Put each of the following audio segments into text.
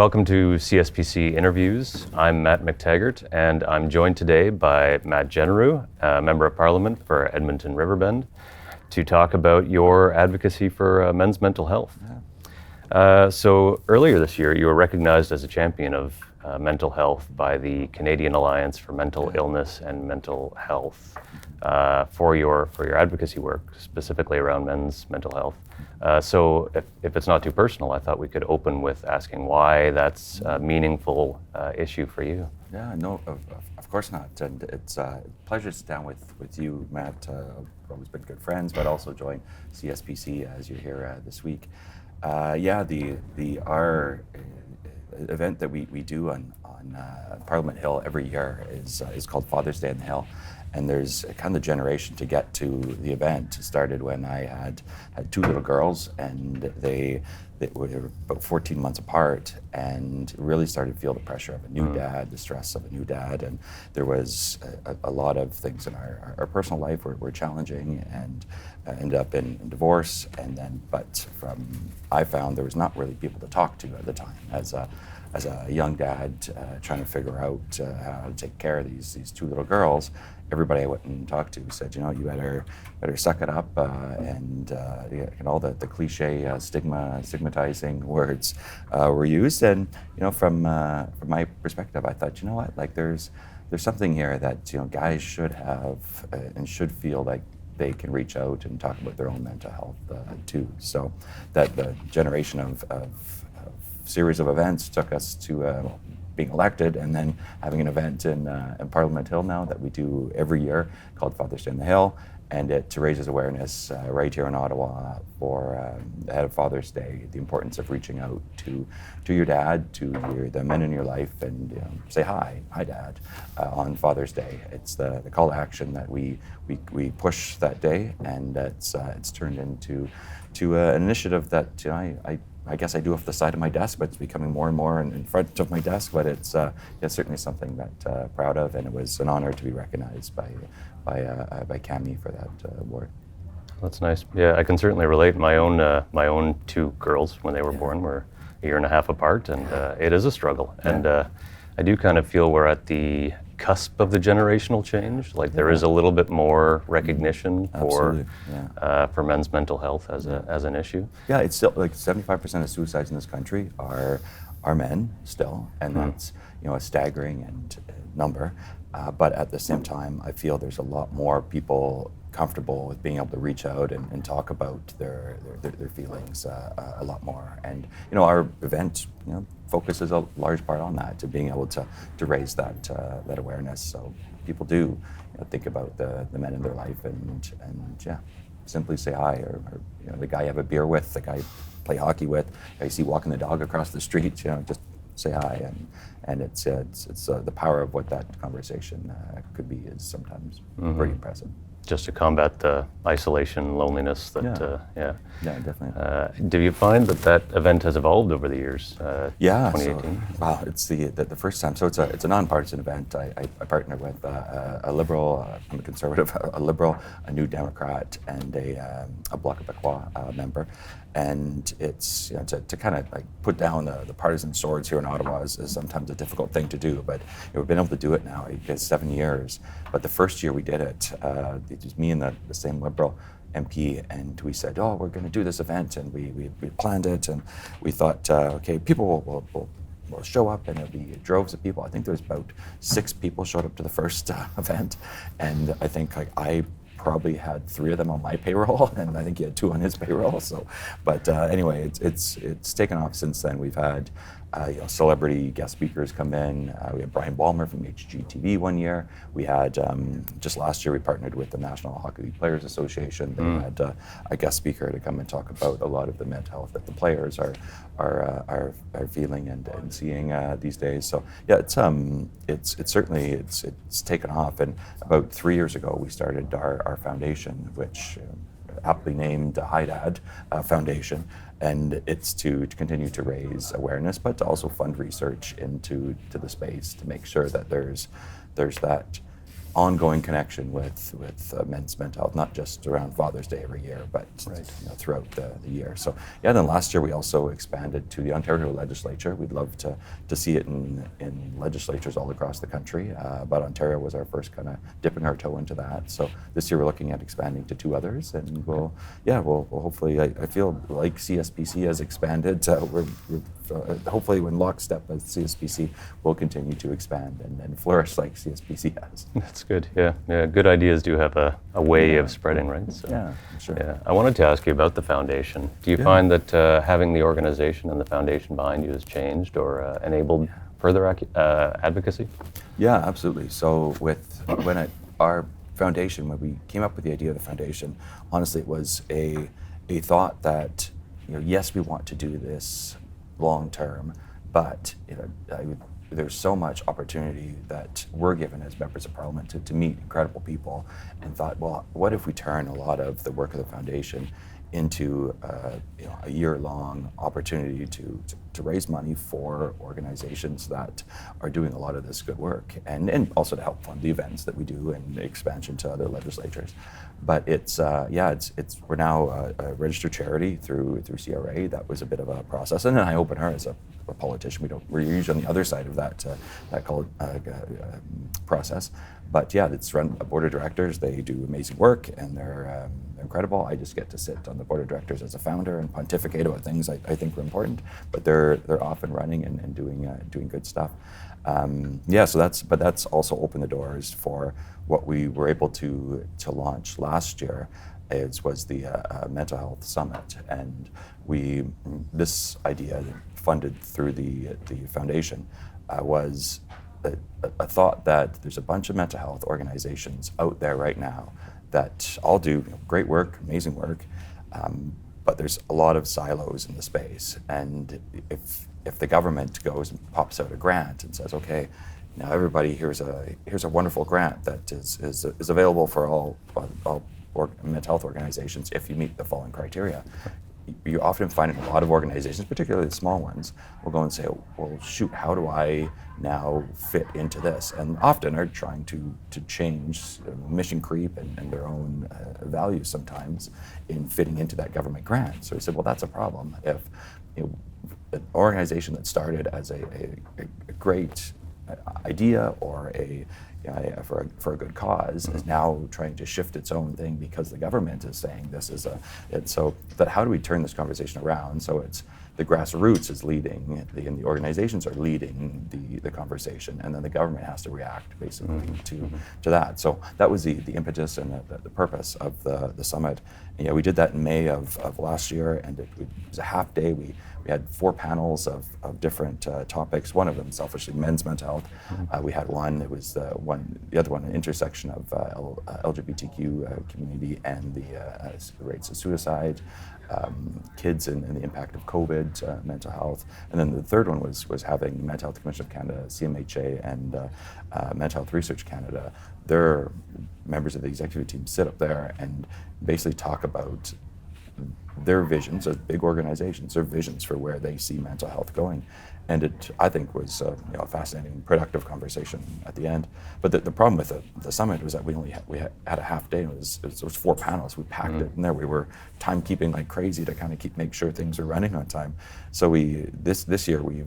Welcome to CSPC Interviews. I'm Matt McTaggart, and I'm joined today by Matt Jeneroux, a Member of Parliament for Edmonton Riverbend, to talk about your advocacy for men's mental health. So earlier this year, you were recognized as a champion of mental health by the Canadian Alliance for Mental Illness and Mental Health for your advocacy work, specifically around men's mental health. So if it's not too personal, I thought we could open with asking why that's a meaningful issue for you. Yeah, no, of course not. And it's a pleasure to sit down with you, Matt. We've always been good friends, but also join CSPC as you're here this week. Our event that we do on Parliament Hill every year is called Father's Day on the Hill. And there's kind of the generation to get to the event. It started when I had two little girls, and they were about 14 months apart, and really started to feel the pressure of a new dad, the stress of a new dad. And there was a lot of things in our personal life were challenging, and ended up in divorce. But I found there was not really people to talk to at the time as a young dad trying to figure out how to take care of these two little girls. Everybody I went and talked to said, you better suck it up, and all the cliche stigmatizing words were used. And from my perspective, I thought, like there's something here that guys should have and should feel like they can reach out and talk about their own mental health too. So that the generation of series of events took us to being elected, and then having an event in Parliament Hill now that we do every year called Father's Day on the Hill, and it raises awareness right here in Ottawa for ahead of Father's Day, the importance of reaching out to your dad, to the men in your life, and say hi Dad, on Father's Day. It's the call to action that we push that day, and it's turned into an initiative that I guess I do off the side of my desk, but it's becoming more and more in front of my desk. But it's certainly something that proud of, and it was an honor to be recognized by Cami for that award. That's nice. Yeah, I can certainly relate. My own two girls, when they were born, were a year and a half apart, and it is a struggle. Yeah. And I do kind of feel we're at the cusp of the generational change. Like there is a little bit more recognition for men's mental health as an issue. Yeah, it's still like 75% of suicides in this country are men still, and that's a staggering number. But at the same time, I feel there's a lot more people comfortable with being able to reach out and talk about their feelings a lot more. And our event focuses a large part on that, to being able to raise that awareness, so people do think about the men in their life, and simply say hi, or the guy you have a beer with, the guy you play hockey with, the guy you see walking the dog across the street, just say hi. And it's the power of what that conversation could be is sometimes pretty impressive. Just to combat the isolation, loneliness that, Yeah, definitely. Do you find that event has evolved over the years? 2018? Wow, it's the first time. So it's a nonpartisan event. I partner with a Liberal, I'm a Conservative, a Liberal, a New Democrat, and a Bloc Québécois member. And it's to kind of like put down the partisan swords here in Ottawa is sometimes a difficult thing to do, but we've been able to do it now. It's 7 years. But the first year we did it, it was me and the same Liberal MP, and we said, we're going to do this event, and we planned it, and we thought, okay, people will show up, and it'll be droves of people. I think there was about 6 people showed up to the first event, and I think I probably had 3 of them on my payroll, and I think he had 2 on his payroll. So, but anyway, it's taken off since then. We've had celebrity guest speakers come in. We had Brian Ballmer from HGTV one year. We had just last year we partnered with the National Hockey League Players Association. They had a guest speaker to come and talk about a lot of the mental health that the players are feeling and seeing these days. So yeah, it's certainly taken off. And about 3 years ago, we started our foundation, which aptly named Hi Dad Foundation, and it's to continue to raise awareness, but to also fund research into the space to make sure that there's that ongoing connection with men's mental health, not just around Father's Day every year, but throughout the year. So yeah, then last year we also expanded to the Ontario legislature. We'd love to see it in legislatures all across the country, but Ontario was our first kind of dipping our toe into that. So this year we're looking at expanding to 2 others, and we'll hopefully, I feel like CSPC has expanded. We're hopefully when lockstep as CSPC will continue to expand and flourish like CSPC has. That's good. Yeah. Good ideas do have a way of spreading, right? So, yeah, sure. Yeah. I wanted to ask you about the foundation. Do you find that having the organization and the foundation behind you has changed or enabled further advocacy? Yeah, absolutely. So our foundation, when we came up with the idea of the foundation, honestly, it was a thought that, yes, we want to do this long term, but there's so much opportunity that we're given as members of parliament to meet incredible people, and thought, well, what if we turn a lot of the work of the foundation into a year-long opportunity to raise money for organizations that are doing a lot of this good work, and also to help fund the events that we do and expansion to other legislatures. But we're now a registered charity through CRA. That was a bit of a process, and an eye opener as a politician. We're usually on the other side of that process. But yeah, it's run a board of directors. They do amazing work, and they're incredible. I just get to sit on the board of directors as a founder and pontificate about things I think are important. But they're off and running and doing good stuff. So that's also opened the doors for what we were able to launch last year. Was the mental health summit, and this idea funded through the foundation was a thought that there's a bunch of mental health organizations out there right now that all do great work, amazing work, but there's a lot of silos in the space. And if the government goes and pops out a grant and says, okay, now everybody, here's a wonderful grant that is available for all mental health organizations if you meet the following criteria. You often find in a lot of organizations, particularly the small ones, will go and say, well, shoot, how do I now fit into this? And often are trying to change mission creep and their own values sometimes in fitting into that government grant. So we said, well, that's a problem. If an organization that started as a great idea or for a good cause is now trying to shift its own thing because the government is saying this is so that how do we turn this conversation around so it's the grassroots is leading and the organizations are leading the conversation, and then the government has to react basically to that. So that was the impetus and the purpose of the summit. And we did that in May of last year, and it was a half day. We had 4 panels of different topics. One of them, selfishly, men's mental health. We had one. It was the other one, an intersection of LGBTQ community and the rates of suicide, kids and the impact of COVID, mental health. And then the third one was having Mental Health Commission of Canada, CMHA, and Mental Health Research Canada. Their members of the executive team sit up there and basically talk about their visions as big organizations, their visions for where they see mental health going. And it, I think, was a fascinating, productive conversation at the end. But the problem with the summit was that we had a half day. It was 4 panels. We packed it in there. We were timekeeping like crazy to kind of make sure things were running on time. So this year we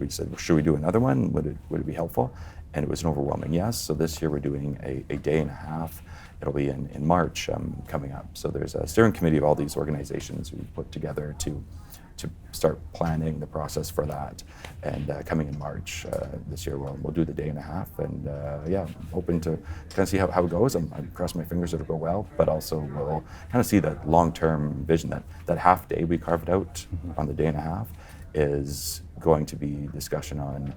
said, should we do another one? Would it be helpful? And it was an overwhelming yes. So this year we're doing a day and a half. It'll be in March coming up. So there's a steering committee of all these organizations we put together to start planning the process for that. And coming in March this year, we'll do the day and a half. And I'm hoping to kind of see how it goes. I cross my fingers it'll go well, but also we'll kind of see that long-term vision, that half day we carved out on the day and a half is going to be discussion on,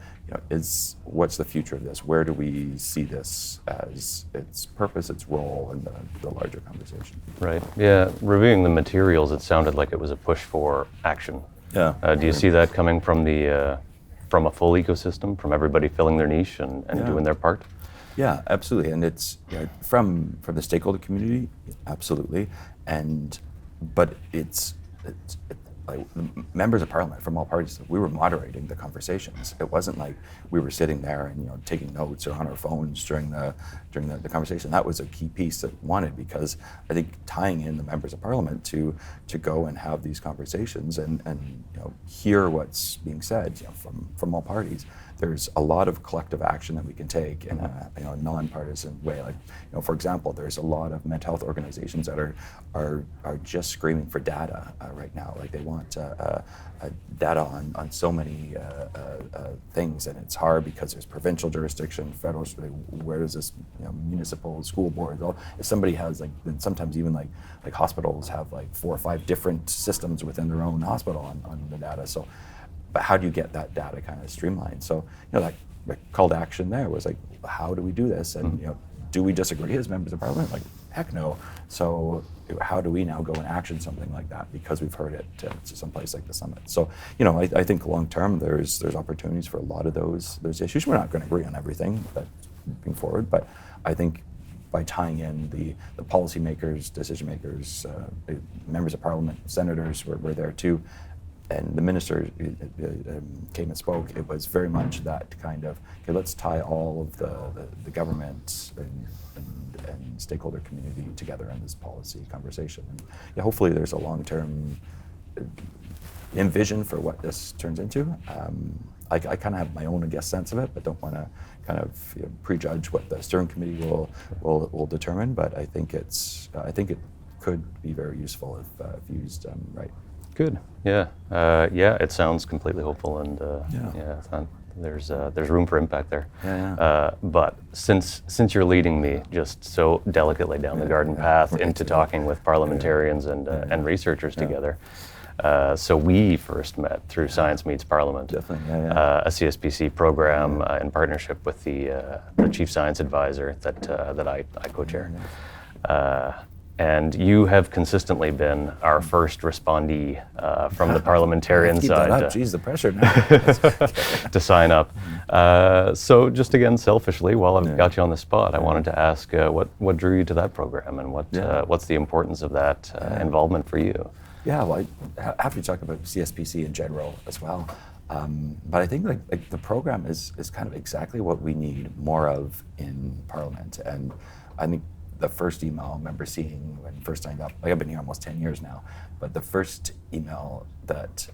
what's the future of this? Where do we see this as its purpose, its role in the larger conversation? Right. Yeah. Reviewing the materials, it sounded like it was a push for action. Yeah. Do you see that coming from from a full ecosystem, from everybody filling their niche and doing their part? Yeah, absolutely. And it's from the stakeholder community, absolutely. But members of parliament from all parties, we were moderating the conversations. It wasn't like we were sitting there and taking notes or on our phones during the conversation. That was a key piece that we wanted, because I think tying in the members of parliament to go and have these conversations and hear what's being said from all parties. There's a lot of collective action that we can take in a non-partisan way. Like, for example, there's a lot of mental health organizations that are just screaming for data right now. Like, they want data on so many things, and it's hard because there's provincial jurisdiction, federal. Where does this municipal school board? If somebody has sometimes even like hospitals have 4 or 5 different systems within their own hospital on the data. So. But how do you get that data kind of streamlined? So, that call to action there was like, how do we do this? And, do we disagree as members of parliament? Like, heck no. So how do we now go and action something like that because we've heard it to someplace like the summit? So, I think long term there's opportunities for a lot of those issues. We're not going to agree on everything but moving forward, but I think by tying in the policymakers, decision makers, members of parliament, senators were there too, and the minister came and spoke, it was very much that kind of, okay, let's tie all of the government and stakeholder community together in this policy conversation. And hopefully there's a long-term envision for what this turns into. I kind of have my own, sense of it, but don't want to kind of prejudge what the steering committee will determine. But I think it could be very useful if used right. Good. Yeah. It sounds completely hopeful, and there's room for impact there. But since you're leading me just so delicately down the garden path into talking with parliamentarians and researchers together, so we first met through Science Meets Parliament, a CSPC program in partnership with the Chief Science Advisor that I co-chair. And you have consistently been our first respondee from the parliamentarian side. Geez, the pressure now. To sign up. So just again, selfishly, while I've got you on the spot, I wanted to ask what drew you to that program, and what's the importance of that involvement for you? Yeah, well, I'm happy to talk about CSPC in general as well. But I think like the program is kind of exactly what we need more of in Parliament. And I think the first email I remember seeing when first signed up, I've been here almost 10 years now, but the first email that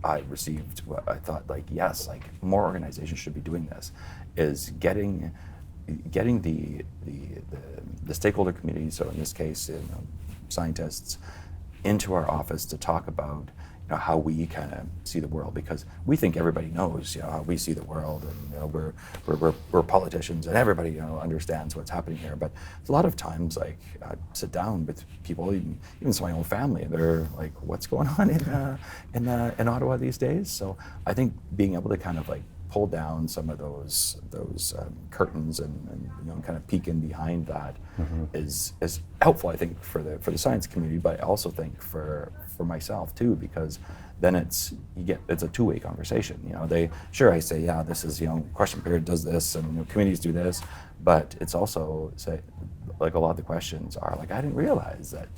I received, I thought yes, more organizations should be doing this, is getting the stakeholder community, so in this case, scientists, into our office to talk about how we kind of see the world, because we think everybody knows how we see the world, and we're politicians and everybody understands what's happening here. But a lot of times, I sit down with people, even some of my own family, they're like, "What's going on in Ottawa these days?" So I think being able to kind of pull down some of those curtains and kind of peek in behind that is helpful, I think, for the science community, but I also think for myself too, because then it's a two-way conversation. I say, this is question period does this, and committees do this, but it's also a lot of the questions are I didn't realize that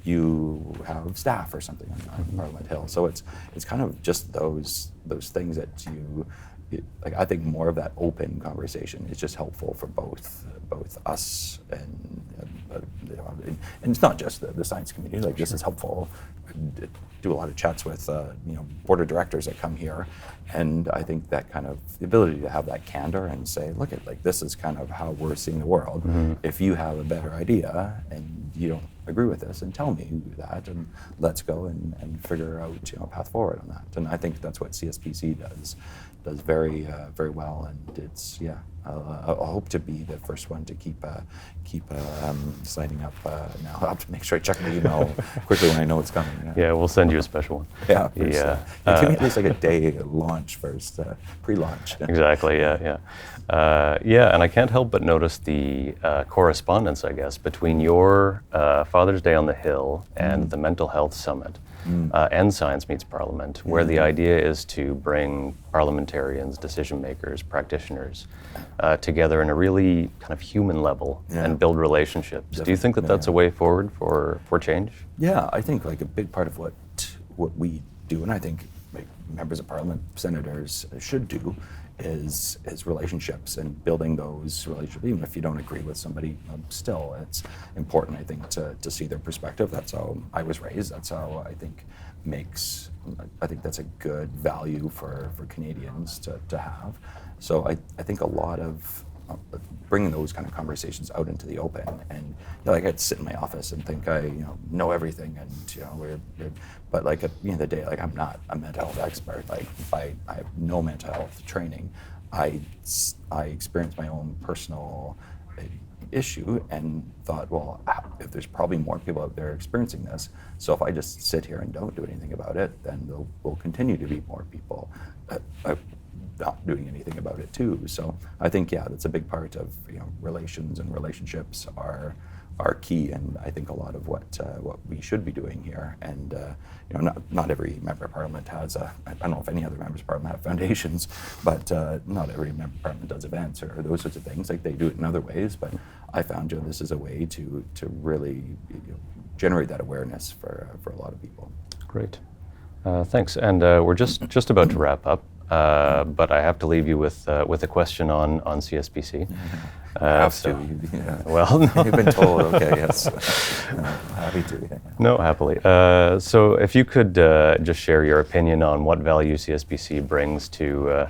you have staff or something on Parliament Hill. So it's kind of just those things that I think more of that open conversation is just helpful for both us and it's not just the science community. This is helpful. I do a lot of chats with board of directors that come here, and I think that kind of the ability to have that candor and say, look at this is kind of how we're seeing the world. If you have a better idea and you don't agree with this, and tell me that, and let's go and figure out a path forward on that. And I think that's what CSPC does very very well, and it's I'll hope to be the first one to keep signing up now. I'll have to make sure I check the email quickly when I know it's coming. Yeah, we'll send you a special one. Give me at least a day launch first, pre-launch. Exactly. And I can't help but notice the correspondence, I guess, between your Father's Day on the Hill and the Mental Health Summit. And Science Meets Parliament, where the idea is to bring parliamentarians, decision makers, practitioners together in a really kind of human level and build relationships. Definitely. Do you think that that's a way forward for change? Yeah, I think a big part of what we do, and I think like members of parliament, senators should do, is relationships and building those relationships. Even if you don't agree with somebody, still it's important, I think, to see their perspective. That's how I was raised. That's how I think that's a good value for Canadians to have. So I think a lot of bringing those kind of conversations out into the open, and like I'd sit in my office and think I know everything, and we're but like at the end of the day, like I'm not a mental health expert. Like I have no mental health training. I experienced my own personal issue and thought, well, if there's probably more people out there experiencing this, so if I just sit here and don't do anything about it, then there will continue to be more people not doing anything about it too. So I think, that's a big part of relations and relationships are key, and I think a lot of what we should be doing here. And not every member of parliament has I don't know if any other members of parliament have foundations, but not every member of parliament does events or those sorts of things. Like they do it in other ways, but I found this is a way to really generate that awareness for a lot of people. Great, thanks. And we're just about to wrap up. But I have to leave you with a question on CSPC. Well, no. You've been told. Okay, yes. Happy to. Yeah. No, happily. So if you could just share your opinion on what value CSPC brings to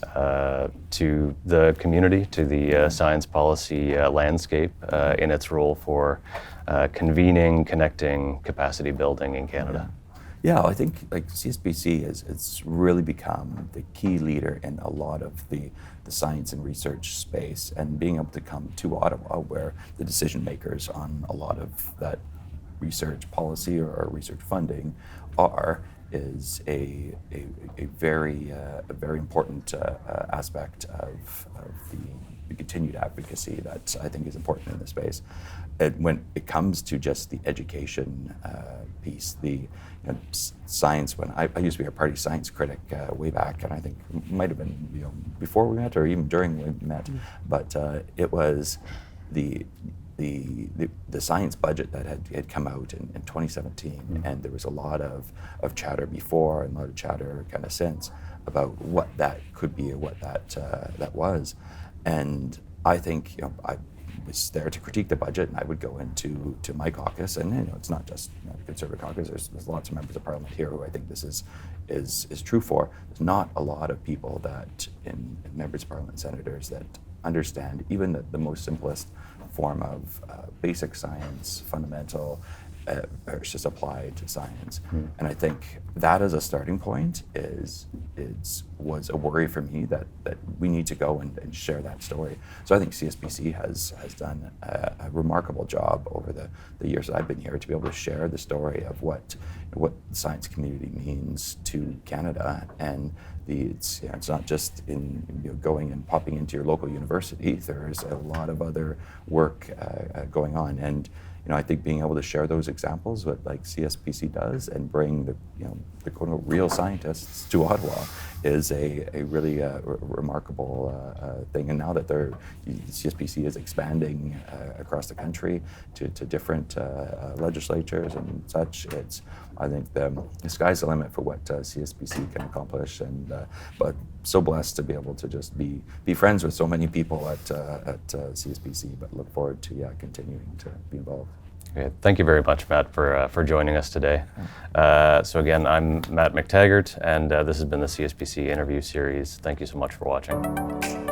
the community, to the science policy landscape in its role for convening, connecting, capacity building in Canada. Yeah, I think like CSPC it's really become the key leader in a lot of the science and research space, and being able to come to Ottawa, where the decision makers on a lot of that research policy or research funding is a very important aspect of the continued advocacy that I think is important in this space. When it comes to just the education piece, the science. When I used to be a party science critic way back, and I think it might have been before we met or even during we met, but it was the science budget that had come out in 2017, and there was a lot of chatter before and a lot of chatter kind of since about what that could be or what that was. And I think I was there to critique the budget, and I would go into my caucus, and it's not just the Conservative caucus. There's lots of members of Parliament here who I think this is true for. There's not a lot of people that in members of Parliament, senators, that understand even the most simplest form of basic science, fundamental versus applied science. And I think that as a starting point was a worry for me that we need to go and share that story. So I think CSPC has done a remarkable job over the years that I've been here to be able to share the story of what the science community means to Canada. And it's not just in going and popping into your local university. There's a lot of other work going on, and I think being able to share those examples, what like CSPC does, and bring the quote-unquote real scientists to Ottawa is a really remarkable thing. And now that CSPC is expanding across the country to different legislatures and such, I think the sky's the limit for what CSPC can accomplish. And but so blessed to be able to just be friends with so many people at CSPC. But look forward to continuing to be involved. Okay, thank you very much, Matt, for joining us today. So again, I'm Matt McTaggart, and this has been the CSPC interview series. Thank you so much for watching.